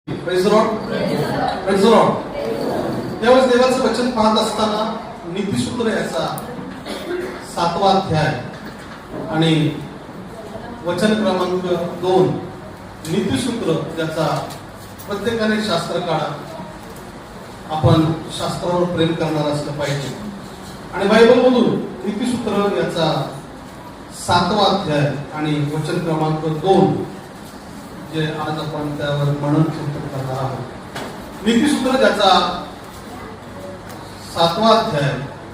Praise Lord, praise Lord. त्यावेळेस देवाचं वचन पाहत असताना नीतिसूत्र याचा 7वा अध्याय आणि वचन क्रमांक 2 नीतिसूत्र ज्याचा प्रत्येकाने शास्त्र काढा. आपण शास्त्रावर प्रेम करणार असलं पाहिजे. आणि बायबल मधून नीतिसूत्र याचा 7वा अध्याय आणि वचन क्रमांक 2 जे आज आपण त्यावर मनन चिंतन करणार आहोत. नीतिसूत्र ज्याचा 7वा अध्याय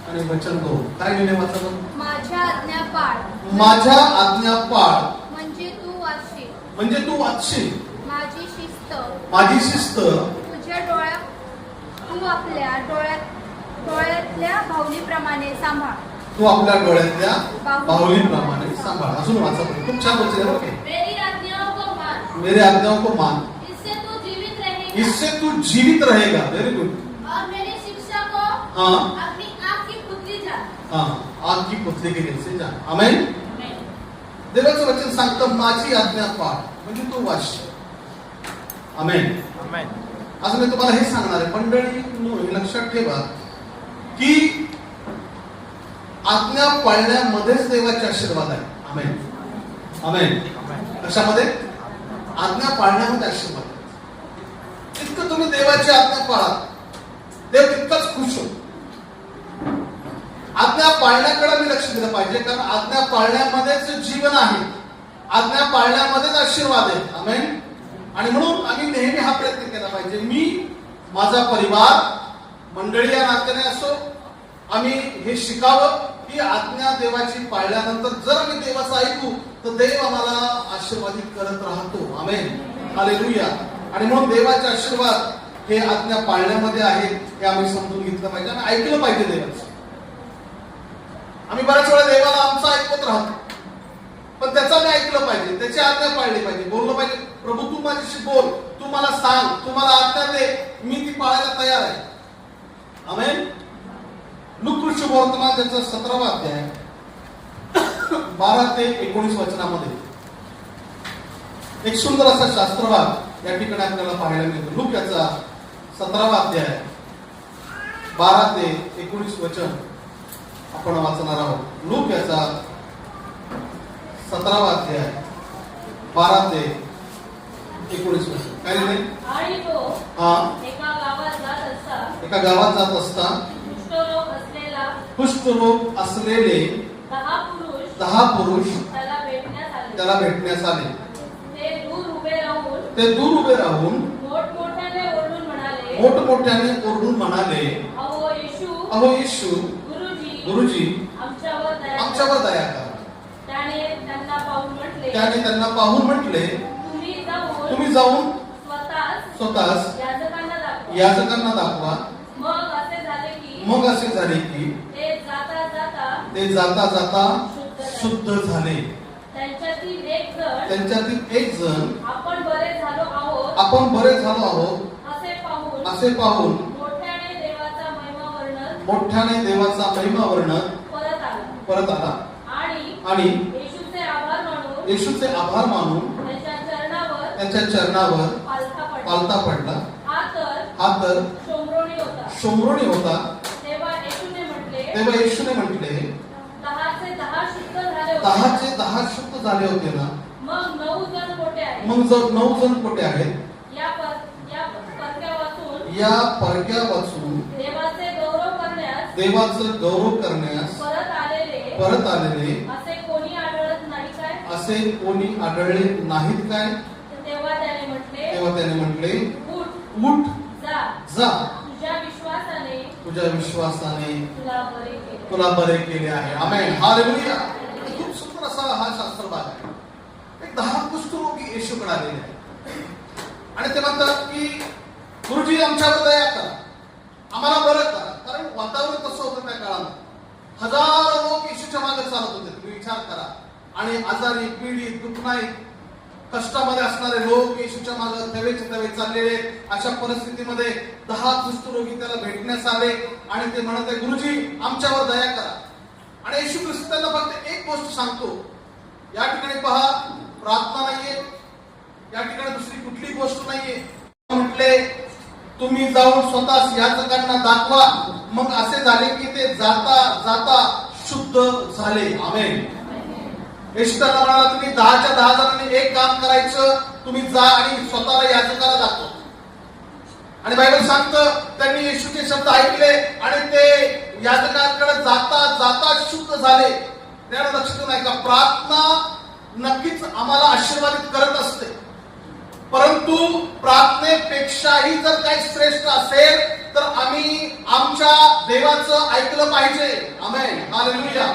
आणि वचन 2 काय लिहिले वाचलं? माझ्या आज्ञा पाळ, माझ्या आज्ञा पाळ म्हणजे तू वाचशील. म्हणजे तू वाचशील. माझी शिस्त, माझी शिस्त तुझ्या डोळ्यात, तू आपल्या डोळ्यातल्या भावलीप्रमाणे सांभाळ. तू आपल्या डोळ्यातल्या बाहुलीप्रमाणे सांभाळ. अजून वाचा. खूप छान वचन आहे. ओके. मेरी आज्ञाओं को मान, मेरे आज्ञाओं को मान, इससे तू जीवित रहेगा. इससे तू जीवित रहेगा. Very good. और मेरी शिक्षा को हाँ अपनी आँख की पुतली जान. हाँ, आग की पुतली के जैसे जान. आमेन. देवाचं वचन सांगतं माझी आज्ञा पाळ म्हणजे तू वाचशील. आमेन. आज मी तुम्हाला हे सांगणार आहे मंडळी, लक्षात ठेवा की आज्ञा पाळण्यामध्येच देवाचे आशीर्वाद आहे. आमेन. आमेन. कशामध्ये? आज्ञा पाळण्यामध्ये आशीर्वाद आहे. जितकं तुम्ही देवाची आज्ञा पाळा देव तितकाच खुश होतो. आज्ञा पाळण्याकडे मी लक्ष दिलं पाहिजे, कारण आज्ञा पाळण्यामध्येच जीवन आहे. आज्ञा पाळण्यामध्येच आशीर्वाद आहे. आमेन. आणि म्हणून आम्ही नेहमी हा प्रयत्न केला पाहिजे. मी, माझा परिवार, मंडळी या नात्याने असो, आम्ही हे शिकावं की आज्ञा देवाची पाळल्यानंतर जर आम्ही देवाचं ऐकू तर देव आम्हाला आशीर्वादित करत राहतो. आमेन. हालेलुया. आणि म्हणून देवाचे आशीर्वाद हे आज्ञा पाळण्यामध्ये आहे हे आम्ही समजून घेतलं पाहिजे. आम्ही ऐकलं पाहिजे देवाचं. आम्ही बऱ्याच वेळा देवाला आमचं ऐकत राहतो, पण त्याचं आम्ही ऐकलं पाहिजे, त्याची आज्ञा पाळली पाहिजे. बोललं पाहिजे, प्रभू तू माझ्याशी बोल, तू मला सांग, तू मला आज्ञा दे, मी ती पाळायला तयार आहे. आमेन. लूका शुभवर्तमान त्याचा 17वा अध्याय 12 ते 19 वचनामध्ये एक सुंदर असा शास्त्रभाग या ठिकाणी आपल्याला पाहायला मिळतो. लूक याचा 17वा अध्याय 12 ते 19 वचन आपण वाचणार आहोत. लूक याचा 17वा अध्याय 12 ते 19 वचन. काय लिहिले? आणि तो एका गावात जात असता कुष्ठरोग असलेले 10 पुरुष त्याला भेटण्यास आले. ते दूर उभे राहून मोठमोठ्याने ओरडून म्हणाले, अहो येशू, गुरुजी आमच्यावर दया करा. त्याने त्यांना पाहून म्हटले, तुम्ही जाऊन स्वतःच याजकांना दाखवा. मग असे झाले की ते जाता जाता शुद्ध झाले. त्यांच्यातील एक जण आपण बरे झालो आहोत असे पाहून मोठ्याने देवाचा महिमा वर्णन परत आला आणि येशूचे आभार मानून त्यांच्या चरणावर पालथा पडला. हा तर शोमरोणी होता. तेव्हा येशूने म्हटले, 10 शुद्ध झाले होते ना, मग जर 9 जण कोठे आहेत? या परक्या वाचून देवाचं गौरव करण्यास परत आलेले असे कोणी आढळले नाहीत काय? तेव्हा त्याने म्हटले, उठ जा, तुझ्या विश्वासाने तुला बरे केले आहे. आमेन. हालेलुया. खूप सुंदर असा हा शास्त्रभाग आहे. एक 10 कुष्ठरोगी येशूकडे आलेले आहेत आणि ते म्हणतात की गुरुजी आमच्यावर दया करा, आम्हाला बरं करा. कारण वातावरण तसं होतं त्या काळात. हजारो लोक येशूच्या मागे चालत होते. तुम्ही विचार करा. आणि आजारी, पीडित, दुःखनाईत, कष्टामध्ये असणारे लोक येशूच्या मागे तवेचे तवे चाललेले. अशा परिस्थितीमध्ये 10 कुष्ठरोगी त्याला भेटण्यास आले आणि ते म्हणत आहे, गुरुजी आमच्यावर दया करा. आणि येशू ख्रिस्त त्यांना फक्त एक गोष्ट सांगतो. या ठिकाणी पहा, प्रार्थना नाहीये, या ठिकाणी दुसरी कुठली गोष्ट नाहीये. म्हटले तुम्ही जाऊन स्वतः याजकांना दाखवा. मग असे झाले की ते जाता जाता शुद्ध झाले. आमेन. येशू त्यांना म्हणाला तुम्ही 10च्या 10 जणांनी एक काम करायचं, तुम्ही जा आणि स्वतःला याजकाला दाखवा. आणि बायबल सांगतं त्यांनी येशूचे शब्द ऐकले आणि ते याजकांकडे जाता जाता शुद्ध झाले. त्याला लक्षात नाही का, प्रार्थना नक्कीच आम्हाला आशीर्वादित करत असते, परंतु प्रार्थनेपेक्षाही जर काही श्रेष्ठ असेल तर आम्ही आमच्या देवाचं ऐकलं पाहिजे. आमेन. हालेलुया.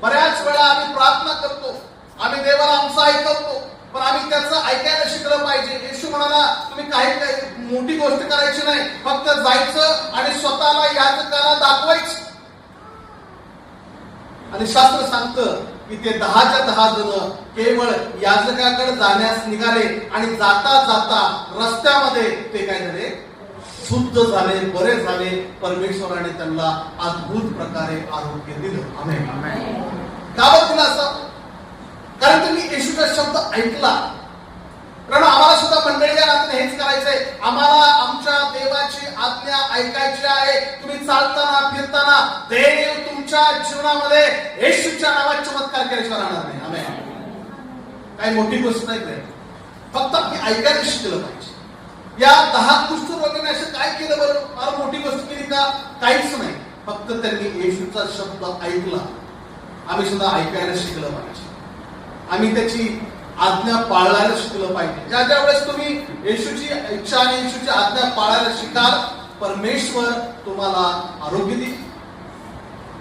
बऱ्याच वेळा आम्ही प्रार्थना करतो, आम्ही देवाला आमचं ऐकवतो, पण आम्ही त्याचं ऐकायला शिकलं पाहिजे. येशू म्हणाला तुम्ही काही मोठी गोष्ट करायची नाही, फक्त जायचं आणि स्वतःला याजकाला दाखवायचं. आणि शास्त्र सांगतं की ते 10च्या 10 जण केवळ याजकाकडे जाण्यास निघाले आणि जाता जाता रस्त्यामध्ये ते काय झाले, शुद्ध झाले, बरे झाले. परमेश्वराने त्यांना अद्भुत प्रकारे आरोग्य दिलं. आमेन. का बरं दिलं असं? कारण तुम्ही येशूचा शब्द ऐकला. कारण आम्हाला सुद्धा मंडळीच्या नात्याने हेच करायचंय. आम्हाला आमच्या देवाची आज्ञा ऐकायची आहे. तुम्ही चालताना फिरताना देव तुमच्या जीवनामध्ये येशूच्या नावात चमत्कार केल्याशिवाय राहणार नाही. आमेन. काही मोठी गोष्ट नाही काय, फक्त आम्ही ऐकायला शिकलं पाहिजे. या 10 कुष्ठरोग्याने असं काय केलं बरं? फार मोठी गोष्ट केली का? काहीच नाही. फक्त त्यांनी येशूचा शब्द ऐकला. आम्ही सुद्धा ऐकायला शिकलं पाहिजे. आम्ही त्याची आज्ञा पाळायला शिकलं पाहिजे. ज्या ज्या वेळेस तुम्ही येशूची इच्छा आणि येशूची आज्ञा पाळायला शिकाल, परमेश्वर तुम्हाला आरोग्य देईल,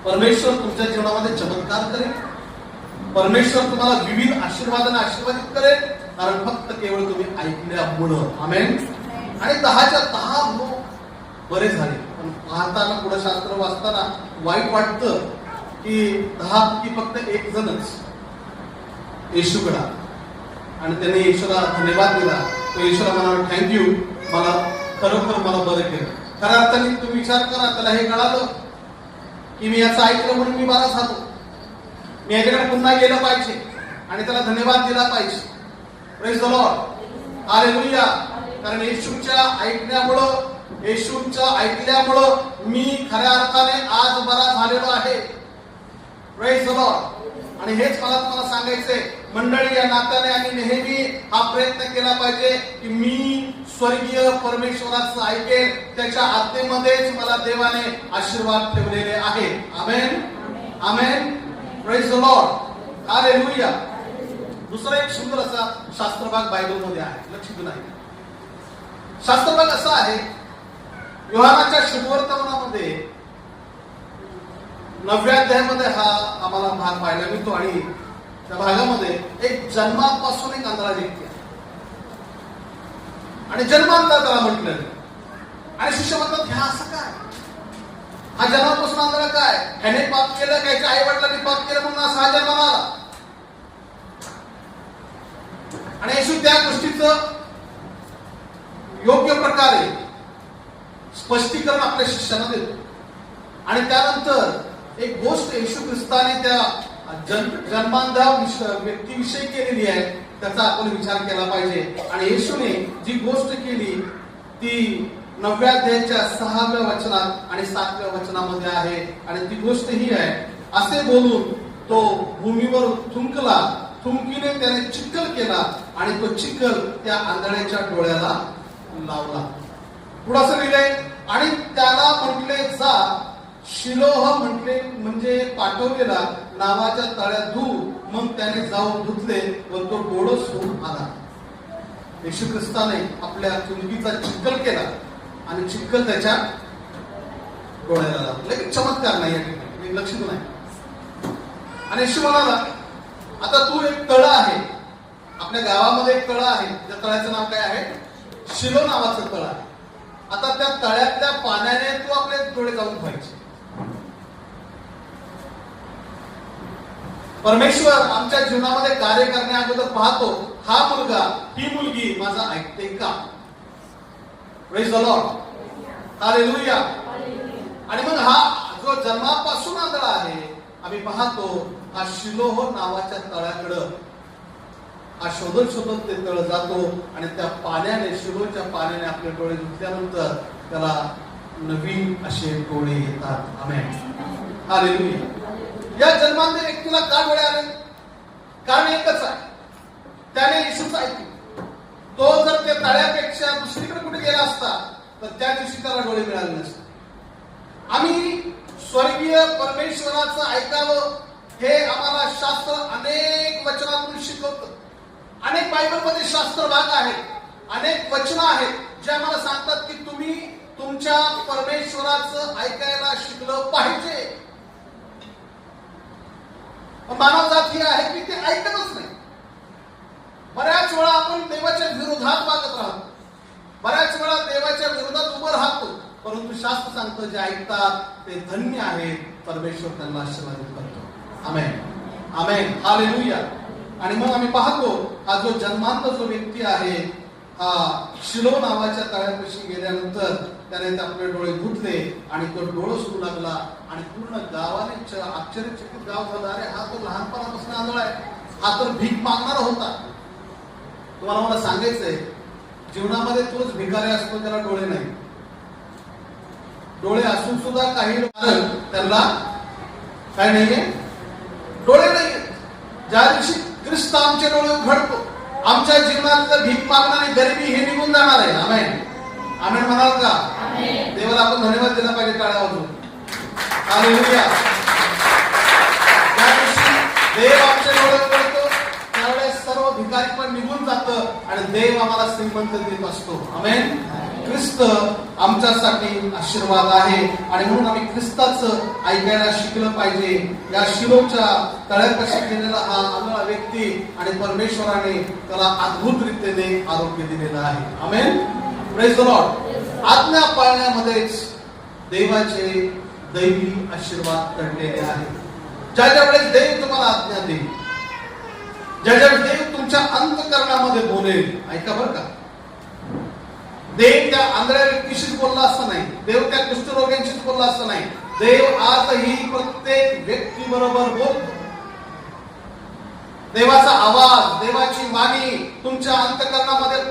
परमेश्वर तुमच्या जीवनामध्ये चमत्कार करेल, परमेश्वर तुम्हाला विविध आशीर्वादाने आशीर्वादित करेल. कारण फक्त केवळ तुम्ही ऐकल्यामुळं. आमेन. आणि 10च्या 10 लोक बरे झाले. पण पाहताना पुढे शास्त्र वाचताना वाईट वाटतं की 10 की फक्त एक जणच येशूकडे आणि त्याने येशूला धन्यवाद दिला. तो येशूला म्हणाला थँक्यू, मला खरोखर मला बरं केलं. खऱ्या अर्थाने तुम्ही विचार करा, त्याला हे कळालं की मी याचं ऐकलं म्हणून मी बरा झालो, मी याच्याकडे पुन्हा गेलं पाहिजे आणि त्याला धन्यवाद दिला पाहिजे. Praise the Lord. हालेलुया. कारण येशूच्या ऐकण्यामुळं, येशूच्या ऐकल्यामुळं मी खऱ्या अर्थाने आज बरा झालेलो आहे. Praise the Lord. आणि हेच मला तुम्हाला सांगायचंय मंडळी, या नात्याने आणि नेहमी हा प्रयत्न केला पाहिजे की मी स्वर्गीय परमेश्वराचं ऐकेल, त्याच्या आज्ञेमध्येच मला देवाने आशीर्वाद ठेवलेले आहे. Amen. Amen. Praise the Lord. Hallelujah. दुसरा एक सुंदर असा शास्त्रभाग बायबलमध्ये आहे, लक्ष देऊन ऐका. शास्त्रभाग असा आहे, योहानाच्या शुभवर्तमानामध्ये 9व्या अध्यायामध्ये हा आम्हाला भाग पाहायला मिळतो. आणि त्या भागामध्ये एक जन्मापासून एक आंधळा व्यक्ती आहे आणि जन्मांतर त्याला म्हटलं. आणि शिष्य म्हणतात ह्या असं काय, हा जन्मापासून आंधळा काय, ह्याने पाप केलं, त्याच्या आई वडिलांनी पाप केलं म्हणून असा हा जन्माला आला. आणि येशू त्या गोष्टीचं योग्य प्रकारे स्पष्टीकरण आपल्या शिष्यांना देतो. आणि त्यानंतर एक गोष्ट येशू ख्रिस्ताने त्या जन्मांधा व्यक्तीविषयी केलेली आहे, त्याचा आपण विचार केला पाहिजे. आणि येशूने जी गोष्ट केली ती 9व्या अध्यायाच्या 6व्या वचनात आणि 7व्या वचनामध्ये आहे. आणि ती गोष्ट ही आहे, असे बोलून तो भूमीवर थुंकला, थुंकीने त्याने चिखल केला आणि तो चिखल त्या आंधळ्याच्या डोळ्याला लावला. पुढे असं लिहिलंय, आणि त्याला म्हटले जा, शिलोह म्हटले म्हणजे पाठवलेला नावाच्या तळ्यात धू. मग त्याने जाऊन धुतले व तो डोळस होऊन आला. येशू ख्रिस्ताने आपल्या चुंगीचा चिखल केला आणि चिखल त्याच्या डोळ्याला लावला. लगेच चमत्कार नाही या ठिकाणी, लक्षात नाही. आणि येशू म्हणाला आता तू एक तळ आहे, आपल्या गावामध्ये एक तळ आहे, त्या तळ्याचं नाव काय आहे, शिलो नावाचं तळ आहे. आता त्या तळ्यातल्या पाण्याने तू आपले डोळे जाऊन धुवायचे. परमेश्वर आमच्या जीवनामध्ये कार्य करण्या अगोदर पाहतो, हा मुलगा ही मुलगी माझा ऐकते का. Praise the Lord. हालेलुया. आणि मग हा जो जन्मापासून आंधळा आहे, आम्ही पाहतो हा शिलोह नावाच्या तळ्याकडं हा शोधत शोधत ते तळ जातो आणि त्या पाण्याने, शिलोच्या पाण्याने आपले डोळे धुतल्यानंतर त्याला नवीन असे डोळे येतात. आमेन. हालेलुया. या जन्मांमध्ये व्यक्तीला का डोळे आले? कारण एकच आहे, त्याने येशूच ऐकले. तो जर त्या तळ्यापेक्षा दुसरीकडे कुठे गेला असता तर त्या दिवशी त्याला डोळे मिळाले नसते. आम्ही स्वर्गीय परमेश्वराचं ऐकावं हे आम्हाला शास्त्र अनेक वचनातून शिकवतं. अनेक बायबलमध्ये शास्त्र भाग आहेत, अनेक वचनं आहेत जे आम्हाला सांगतात की तुम्ही तुमच्या परमेश्वराचं ऐकायला शिकलं पाहिजे. मानव जात ही आहे की ते ऐकतच नाही. बऱ्याच वेळा आपण देवाच्या विरोधात वागत राहतो, बऱ्याच वेळा देवाच्या विरोधात उभं राहतो. परंतु शास्त्र सांगतं जे ऐकतात ते धन्य आहेत, परमेश्वर त्यांना आशीर्वादित करतो. आमेन. आमेन. हालेलुया. आणि मग आम्ही पाहतो हा जो जन्मांत जो व्यक्ती आहे, हा शिलो नावाच्या तळ्यापाशी गेल्यानंतर त्याने आपले डोळे धुतले आणि तो डोळं सुरू लागला आणि पूर्ण गावाने आश्चर्यचकित गाव झालं. अरे हा तो लहानपणापासून आंधळा आहे, हा तर भीक मागणारा होता. तुम्हाला मला सांगायचंय, जीवनामध्ये तोच भिकारी असतो त्याला डोळे नाही. डोळे असून सुद्धा काही त्यांना काय नाहीये, डोळे नाहीये. ज्या दिवशी ख्रिस्त आमचे डोळे उघडतो, आमच्या जीवनात भीक मागणारी गरिबी हे निघून जाणार आहे. आमेन. आमेन म्हणाल का? देवाला आपण धन्यवाद दिला पाहिजे टाळ्या वाजवून. हालेलुया. ज्या दिवशी देव आमचे डोळे उघडतो त्यावेळेस सर्व भिकारी पण निघून जातं आणि देव आम्हाला श्रीमंत देत असतो. आमेन. ख्रिस्त आमच्यासाठी आशीर्वाद आहे आणि म्हणून आम्ही ख्रिस्ताचं ऐकायला शिकलं पाहिजे. या शिलोच्या तळ्यापाशी गेलेला हा आंधळा व्यक्ती आणि परमेश्वराने त्याला अद्भुत रीतीने आरोग्य दिलेलं आहे. आमेन. Praise the Lord. आज्ञा पाळण्यामध्येच देवाचे दैवी आशीर्वाद दडलेले आहेत. ज्या ज्या वेळेस देव तुम्हाला आज्ञा देईल, ज्या ज्या वेळेस देव तुमच्या अंतःकरणामध्ये बोलेल, ऐका बरं का, देव त्या आंधळ्या व्यक्तीशीच बोलला असं नाही, देव त्या कुष्ठरोग्यांशीच बोलला असं नाही. देव आजही प्रत्येक व्यक्ती बरोबर बोलतो. देवाचा आवाज, देवाची वाणी तुमच्या अंतःकरणामध्ये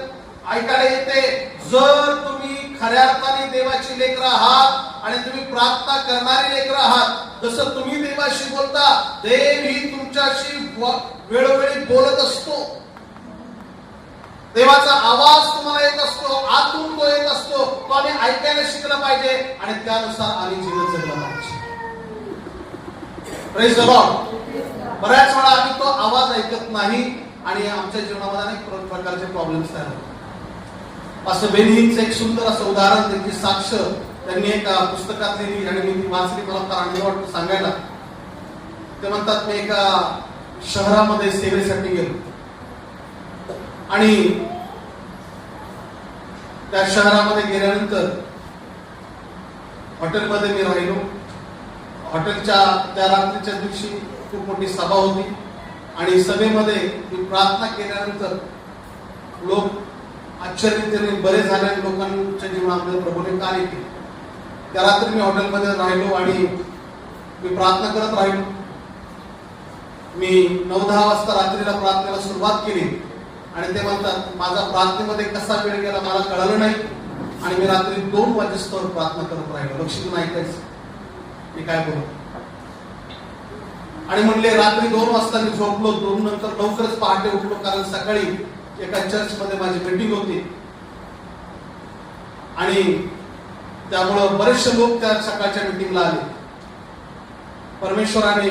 ऐकायला येते. जर तुम्ही खऱ्या अर्थाने देवाची लेकरं आहात आणि तुम्ही प्रार्थना करणारी लेकरं आहात, जसं तुम्ही देवाशी बोलता, देव ही तुमच्याशी वेळोवेळी बोलत असतो. देवाचा आवाज तुम्हाला येत असतो, आतून तो येत असतो. तो आम्ही ऐकायला शिकलं पाहिजे आणि त्यानुसार आम्ही जीवन जगलं पाहिजे. Praise the Lord. बऱ्याच वेळा आम्ही तो आवाज ऐकत नाही आणि आमच्या जीवनामध्ये अनेक प्रकारचे प्रॉब्लेम्स तयार होतात. पास्टर बेनीचं एक सुंदर असं उदाहरण, त्यांची साक्ष त्यांनी एका पुस्तकात लिहिली आणि मी ती वाचली. मला फार आनंद वाटतो सांगायला. ते म्हणतात, मी एका शहरामध्ये सेवेसाठी गेलो आणि त्या शहरामध्ये गेल्यानंतर हॉटेलमध्ये मी राहिलो. हॉटेलच्या त्या रात्रीच्या दिवशी खूप मोठी सभा होती आणि सभेमध्ये मी प्रार्थना केल्यानंतर लोक आश्चर्यतेने बरे झाले. लोकांच्या जीवनामध्ये प्रभूने कार्य केले. त्या रात्री मी हॉटेलमध्ये राहिलो आणि मी प्रार्थना करत राहिलो. मी 9-10 वाजता रात्रीला प्रार्थनेला सुरुवात केली आणि ते म्हणतात, माझा प्रार्थनेमध्ये कसा वेळ गेला मला कळलं नाही आणि मी रात्री 2 वाजेस्तोवर प्रार्थना करत राहिलो. लक्ष देऊन ऐकायचं मी काय बोलतो. आणि म्हणले रात्री 2 वाजता मी झोपलो. 2 नंतर लवकरच पहाटे उठलो, कारण सकाळी एका चर्चमध्ये माझी मीटिंग होती आणि त्यामुळं बरेचसे लोक त्या सकाळच्या मीटिंगला आले. परमेश्वराने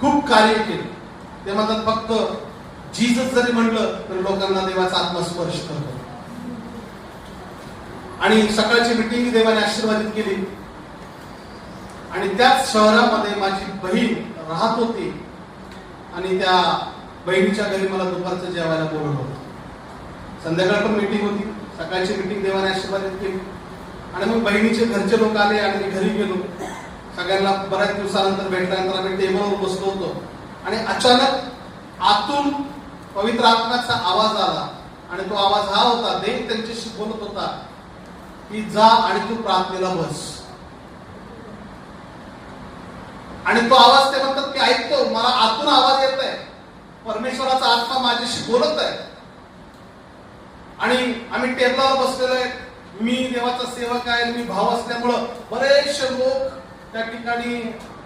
खूप कार्य केले. ते म्हणतात, फक्त जीसस जरी म्हटलं तर लोकांना देवाचा आत्मस्पर्श करतो. आणि सकाळची मीटिंग देवाने आशीर्वादित केली आणि त्याच शहरामध्ये माझी बहीण राहत होती आणि त्या बहिणीच्या घरी मला दुपारचं जेवायला बोलवलं होतं. संध्याकाळ पण मीटिंग होती, सकाळची मीटिंग देवाने आशीर्वादित केली आणि मग बहिणीचे घरचे लोक आले आणि मी घरी गेलो. सगळ्यांना बऱ्याच दिवसानंतर भेटल्यानंतर आम्ही टेबलवर बसलो होतो आणि अचानक आतून पवित्र आत्म्याचा आवाज आला आणि तो आवाज हा होता, देव त्यांच्याशी बोलत होता की जा आणि तू प्रार्थनेला बस. आणि तो आवाज ते म्हणतात मी ऐकतो, मला आतून आवाज येत आहे परमेश्वराचा आत्मा माझ्याशी बोलत आहे. आणि आम्ही टेबलावर बसलेलो आहे. मी देवाचा सेवक आहे, मी भाव असल्यामुळं बरेचसे लोक त्या ठिकाणी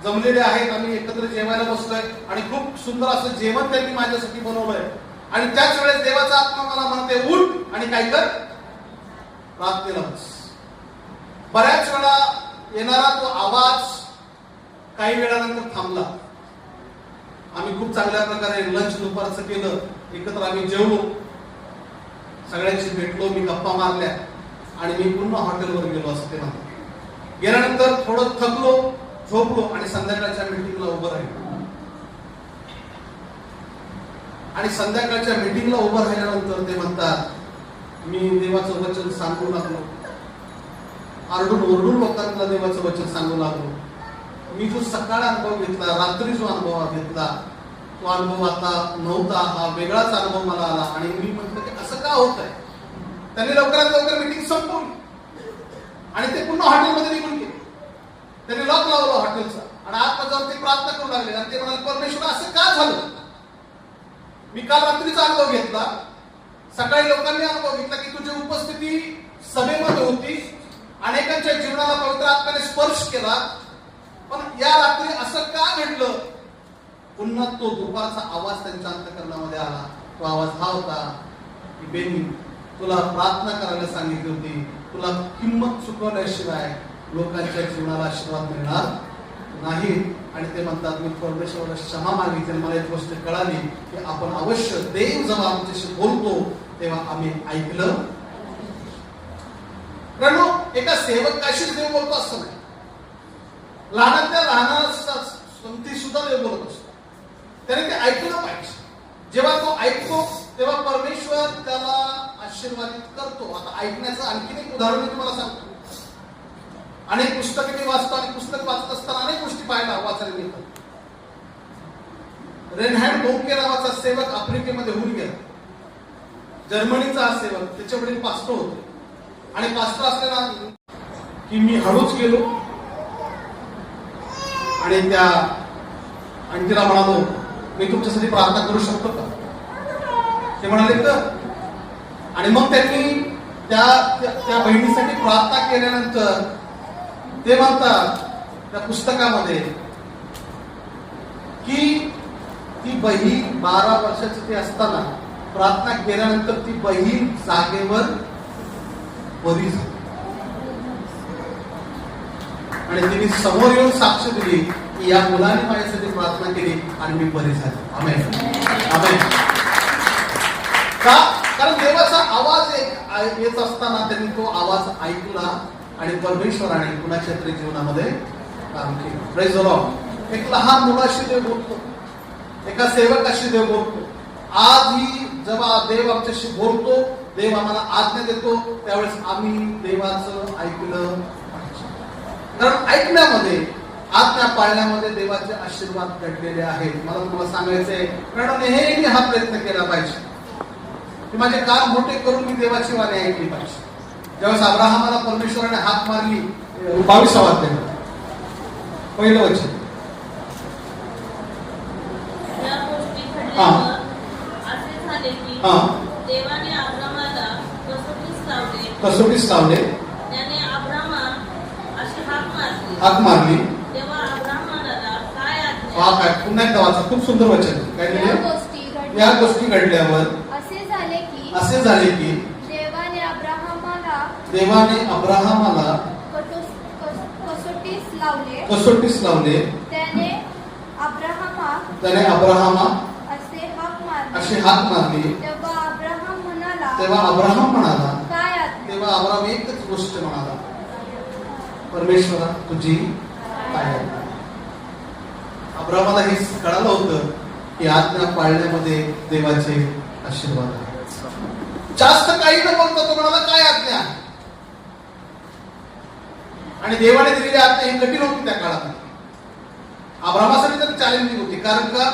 जमलेले आहेत. आम्ही एकत्र जेवायला बसलोय आणि खूप सुंदर असं जेवण त्यांनी माझ्यासाठी बनवलंय. आणि त्याच वेळेस देवाचा आत्मा मला म्हणते, उठ आणि काय कर, प्रार्थनेला बस. बऱ्याच वेळा येणारा तो आवाज काही वेळानंतर थांबला. आम्ही खूप चांगल्या प्रकारे लंच दुपारचं केलं, एकत्र आम्ही जेवलो, सगळ्यांशी भेटलो, मी गप्पा मारल्या आणि मी पुन्हा हॉटेलवर गेलो असं ते म्हणतात. गेल्यानंतर थोडं थकलो, झोपलो आणि संध्याकाळच्या मीटिंगला उभं राहिलो. आणि संध्याकाळच्या मीटिंगला उभं राहिल्यानंतर ते म्हणतात, मी देवाचं वचन सांगू लागलो, आरडून ओरडून लोकांना देवाचं वचन सांगू लागलो. मी जो सकाळ अनुभव घेतला, रात्री जो अनुभव घेतला, तो अनुभव आता नव्हता, हा वेगळाच अनुभव मला आला. आणि मी म्हटलं की असं का होत आहे. त्यांनी लवकरात लवकर मीटिंग संपवली आणि ते पुन्हा हॉटेलमध्ये निघून गेले. त्यांनी लॉक लावलं हॉटेलचा आणि आत जाऊन ते प्रार्थना करू लागले आणि ते म्हणाले, परमेश्वर असं का झालं. मी काल रात्रीचा अनुभव घेतला, सकाळी लोकांनी अनुभव घेतला की तुझी उपस्थिती सभेमध्ये होती, अनेकांच्या जीवनाला पवित्र आत्म्याने स्पर्श केला, पण या रात्री असं का घडलं. पुन्हा तो दुपारचा आवाज त्यांच्या अंतःकरणामध्ये आला. तो आवाज हा होता की बेनी, तुला प्रार्थना करायला सांगितली होती, तुला किंमत चुकवल्याशिवाय लोकांच्या जीवनाला आशीर्वाद मिळणार नाही. आणि ते म्हणतात, मी परमेश्वराला क्षमा मागितली. मला एक गोष्ट कळाली की आपण अवश्य देव जेव्हा आमच्याशी बोलतो तेव्हा आम्ही ऐकलं. कारण एका सेवकाशी देव बोलतो असं नाही, लहानातल्या लहानाचा संगती सुद्धा देव बोलत असतो. त्याने ते ऐकलं पाहिजे. जेव्हा तो ऐकतो तेव्हा परमेश्वर त्याला आशीर्वादित करतो. आता ऐकण्याचं आणखीन एक उदाहरण मी तुम्हाला सांगतो. अनेक पुस्तके मी वाचतो आणि पुस्तक वाचत असताना अनेक गोष्टी वाचायला मिळतात. रेनहॅर्ड बोंके नावाचा सेवक आफ्रिकेमध्ये होऊन गेला. जर्मनीचा हा सेवक, त्याच्या वडील पास्टर होते. आणि पास्टर असलेला की मी हळूच गेलो आणि त्या आणखीला म्हणालो, मी तुमच्यासाठी प्रार्थना करू शकतो का. ते म्हणाले तर. आणि मग त्यांनी त्या बहिणीसाठी प्रार्थना केल्यानंतर ते म्हणतात त्या पुस्तकामध्ये की ती बहीण 12 वर्षाची ती असताना प्रार्थना केल्यानंतर ती बहीण जागेवर बरी झाली. आणि तिने समोर येऊन साक्ष दिली की या मुलाने माझ्यासाठी प्रार्थना केली आणि मी बरी झाली. आमेन, आमेन. का? कारण देवाचा आवाज येत असताना त्यांनी तो आवाज ऐकला आणि परमेश्वराने कुणाच्या तरी जीवनामध्ये काम केलं. Praise the Lord. एक लहान मुलाशी देव बोलतो, एका सेवकाशी देव बोलतो. आजही जेव्हा देव आमच्याशी बोलतो, देव आम्हाला आज्ञा देतो, त्यावेळेस आम्ही देवाचं ऐकलं पाहिजे. कारण ऐकण्यामध्ये, आज्ञा पाळण्यामध्ये देवाचे आशीर्वाद घडलेले आहेत. मला तुम्हाला सांगायचंय, कारण नेहमी हा प्रयत्न केला पाहिजे की माझे कान मोठे करून मी देवाची वाणी ऐकली पाहिजे. ज्यावेळेस अब्राहमाला परमेश्वराने हाक मारली, 22वा अध्याय पहिलं वचन. असे झाले की देवाने अब्रामाला कसोटीस लावले. त्याने अब्रामा अशी हाक मारली. तेव्हा अब्रामाला काय आज्ञा. काय पुन्हा एकदा वाचा, खूप सुंदर वचन. काय लिहिले, या गोष्टी घडल्यावर असे झाले की देवाने अब्राहमाला कसोटीस लावले. त्याने अब्राहमा अशी हाक मारली. तेव्हा अब्राहम म्हणाला, तेव्हा अब्राहम एकच गोष्ट म्हणाला, परमेश्वरा तुझी काय आहे. अब्राहमाला हे कळालं होतं की आज्ञा पाळण्यामध्ये देवाचे आशीर्वाद आहे. जास्त काही न बोलता तो म्हणाला, काय आज्ञा. आणि देवाने दिलेली आज्ञा ही कठीण होती त्या काळात. अब्राहमासाठी तर चॅलेंजिंग होती. कारण का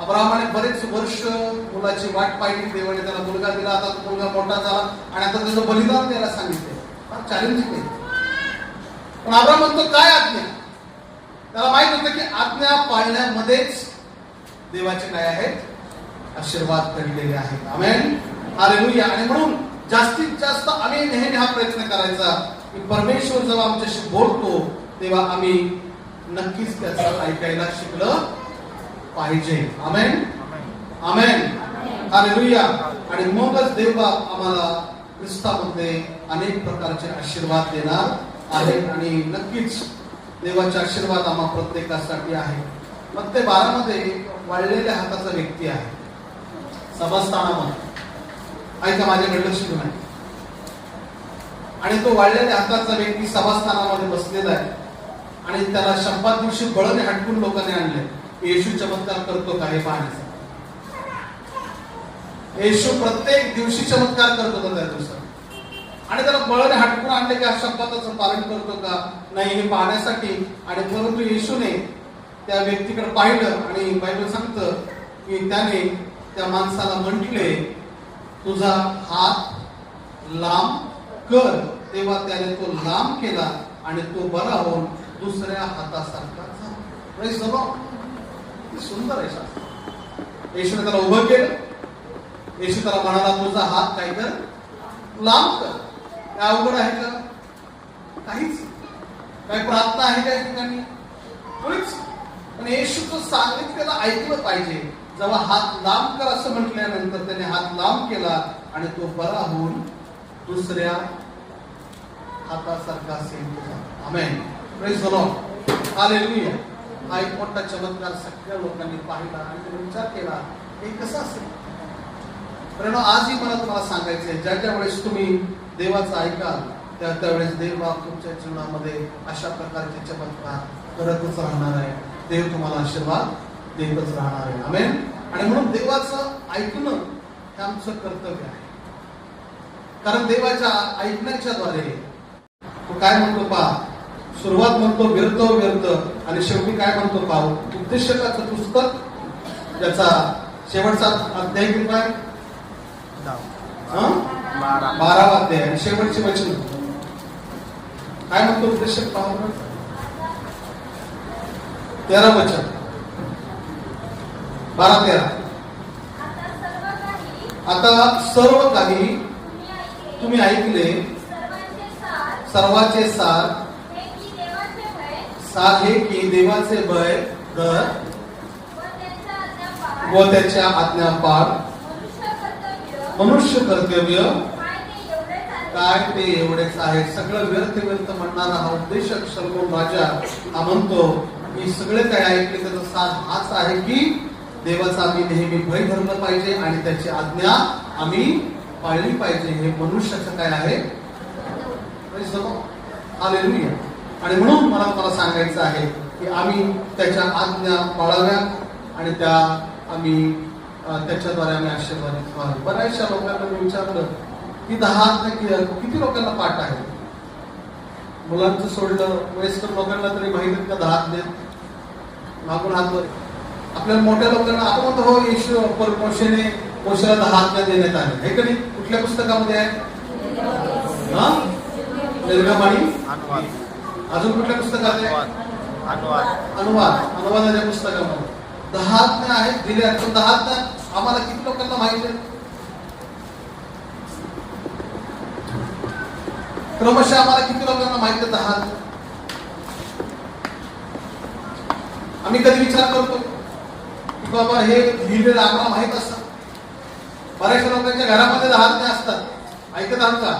अब्राहमाने बरेच वर्ष मुलाची वाट पाहिली. देवाने त्याला मुलगा दिला, आता तो मुलगा मोठा झाला आणि आता त्याचं बलिदान द्यायला सांगितलं. फार चॅलेंजिंग आहे. पण अब्राहम म्हणतो, काय आज्ञा. त्याला माहित होतं की आज्ञा पाळण्यामध्येच देवाचे काय आहेत आशीर्वाद घडलेले आहेत. आमेन, हालेलुया. आणि म्हणून जास्तीत जास्त आम्ही नेहमी हा प्रयत्न करायचा की परमेश्वर जेव्हा आमच्याशी बोलतो तेव्हा आम्ही नक्कीच त्याचं ऐकायला शिकलं पाहिजे. आमेन, आमेन, हालेलुया. आणि मगच देव आम्हाला ख्रिस्तामध्ये अनेक प्रकारचे आशीर्वाद देणार आहेत. आणि नक्कीच देवाचे आशीर्वाद आम्हा प्रत्येकासाठी आहे. मग ते 12 मध्ये वाळलेल्या हाताचा व्यक्ती आहे सभास्थानामध्ये. ऐका, माझ्याकडे लक्ष देऊ नये. आणि तो वाळलेल्या हाताचा व्यक्ती सभास्थानामध्ये बसलेला आहे आणि त्याला शंभर दिवशी बळाने हटकून लोकांनी आणले. येशू चमत्कार करतो का हे पाहण्यासाठी. येशू प्रत्येक दिवशी चमत्कार करत होता त्या दिवसात. आणि त्याला बळाने हटकून आणले की शपथाचं पालन करतो का नाही हे पाहण्यासाठी. आणि परंतु येशूने त्या व्यक्तीकडे पाहिलं आणि बायबल सांगतं की त्याने त्या माणसाला म्हटले तुझा हात लांब कर. तेव्हा त्याने तो लांब केला आणि तो बरा होऊन दुसऱ्या हातासारखा झाला. Praise the Lord. सुंदर आहे. येशूने त्याला उभं केलं. येशू त्याला म्हणाला तुझा हात काय कर लांब कर. काय अवघड आहे का? काहीच. काय प्रार्थना आहे का ठिकाणी? कोणीच. पण येशूचं सांगितलेलं ऐकलं पाहिजे. जेव्हा हात लांब कर असं म्हटल्यानंतर त्याने हात लांब केला आणि तो बरा होऊन दुसऱ्या हातासारखा सेम झाला. आमेन, प्रेज द लॉर्ड, हालेलुया. हा एक मोठा चमत्कार सगळ्या लोकांनी पाहिला आणि त्यांनी विचार केला हे कसं असेल. कारण आजही मला तुम्हाला सांगायचंय ज्या ज्या वेळेस तुम्ही देवाचं ऐकाल त्या त्यावेळेस देव तुमच्या जीवनामध्ये अशा प्रकारचे चमत्कार करतच राहणार आहे. देव तुम्हाला आशीर्वाद देतच राहणार आहे. आमेन. आणि म्हणून देवाचं ऐकणं हे आमचं कर्तव्य आहे. कारण देवाच्या ऐकण्याच्या द्वारे तो काय म्हणतो पहा. सुरुवात म्हणतो व्यर्थ व्यर्थ आणि शेवटी काय म्हणतो पहा. उपदेशकाचं पुस्तक त्याचा शेवटचा अध्याय किती आहे? 12वा अध्याय आणि शेवटचे वचन काय म्हणतो उपदेशक पहा. 13 वचन 12-13. आता सर्व काही तुम्ही ऐकले सर्वाचे सार हे की देवाचे भय दर व त्याच्या आज्ञा पाळ मनुष्य कर्तव्य काय ते एवढेच आहे. सगळं व्यर्थ व्यर्थ म्हणणारा हा उपदेशक सलोमन राजा हा म्हणतो की सगळे काय ऐकले त्याचा सार हाच आहे की देवाचा आम्ही नेहमी भय धरलं पाहिजे आणि त्याची आज्ञा आम्ही पाळली पाहिजे. हे मनुष्याचं काय आहे. हालेलुया. आणि म्हणून मला तुम्हाला सांगायचं आहे की आम्ही त्याच्या आज्ञा पाळाव्या आणि त्या आम्ही त्याच्याद्वारे आम्ही आशीर्वादित व्हावे. बऱ्याचशा लोकांना मी विचारलं की 10 आज्ञा किती लोकांना पाठ आहे. मुलांचं सोडलं वयस्कर लोकांना तरी माहिती का 10 आज्ञा मागून हातवर. आपल्याला मोठ्या लोकांना आपण म्हणतो हो येशू मोशेला 10 आज्ञा देण्यात आले हे कधी कुठल्या पुस्तकामध्ये आहे. निर्गमणी अजून कुठल्या पुस्तकात आहे. अनुवादाच्या पुस्तकामध्ये 10 आज्ञा आहेत दिल्या. पण 10 आज्ञा आम्हाला किती लोकांना माहिती आहे. क्रमशः आम्हाला किती लोकांना माहिती आहे 10 आज्ञा. आम्ही कधी विचार करतो की बाबा हे लिहिलेलं आम्हाला माहित असतं. बऱ्याचशा लोकांच्या घरामध्ये 10 आज्ञा असतात. ऐकत आहात का?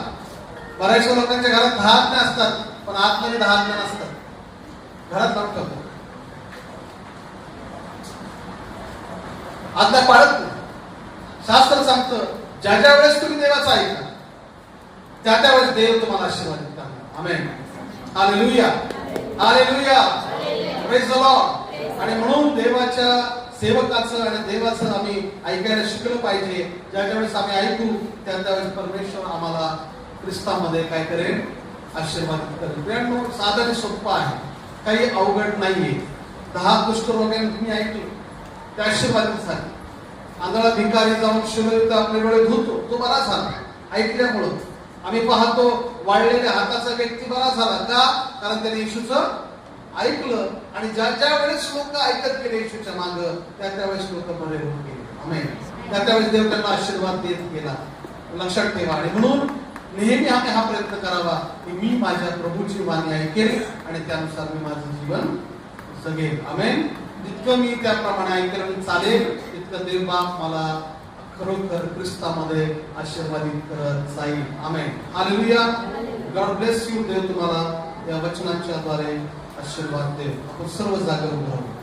बऱ्याचशा लोकांच्या घरात 10 आज्ञा असतात पण आतमध्ये 10 आज्ञा नसतात. घरात लावून टाकतो. आज्ञा पाळत नाही. शास्त्र सांगतं ज्या ज्या वेळेस तुम्ही देवाचं ऐका त्या त्यावेळेस देव तुम्हाला आशीर्वादित करणार. Amen, hallelujah, hallelujah, praise the Lord. आणि म्हणून देवाच्या सेवकाचं आणि देवाचं आम्ही ऐकायला शिकलं पाहिजे. ज्या ज्यावेळेस आम्ही ऐकू त्या त्यावेळेस परमेश्वर आम्हाला ख्रिस्तामध्ये काय करेल आशीर्वादित करेल. साधं आणि सोपं आहे. काही अवघड नाहीये. 10 कुष्ठरोग्यांनी तुम्ही ऐकलं त्या आशीर्वादित झाले. आंधळा भिकारी जाऊन शिलोईत आपले डोळे धुतो तो बरा झाला ऐकल्यामुळं. आम्ही पाहतो वाळलेल्या हाताचा व्यक्ती बरा झाला का? कारण त्याने येशूचं ऐकलं आणि ज्या ज्या वेळेस लोक ऐकत गेले येशूच्या माग, त्या वेळेस लोक बरे होत गेले. आमेन. त्यावेळेस देव त्यांना आशीर्वाद देत गेला. लक्षात ठेवा. आणि म्हणून नेहमी आम्ही हा प्रयत्न करावा की मी माझ्या प्रभूची वाणी ऐकेल आणि त्यानुसार मी माझं जीवन जगेल. आमेन. जितकं मी त्याप्रमाणे ऐकेल आणि चालेल तितकं देव बाप मला खरोखर ख्रिस्तामध्ये आशीर्वादित करत जाईल. Amen. Hallelujah. God bless you. देव तुम्हाला या वचनाच्या द्वारे आशीर्वाद देव. आपण सर्व जागेवर उभं राहू.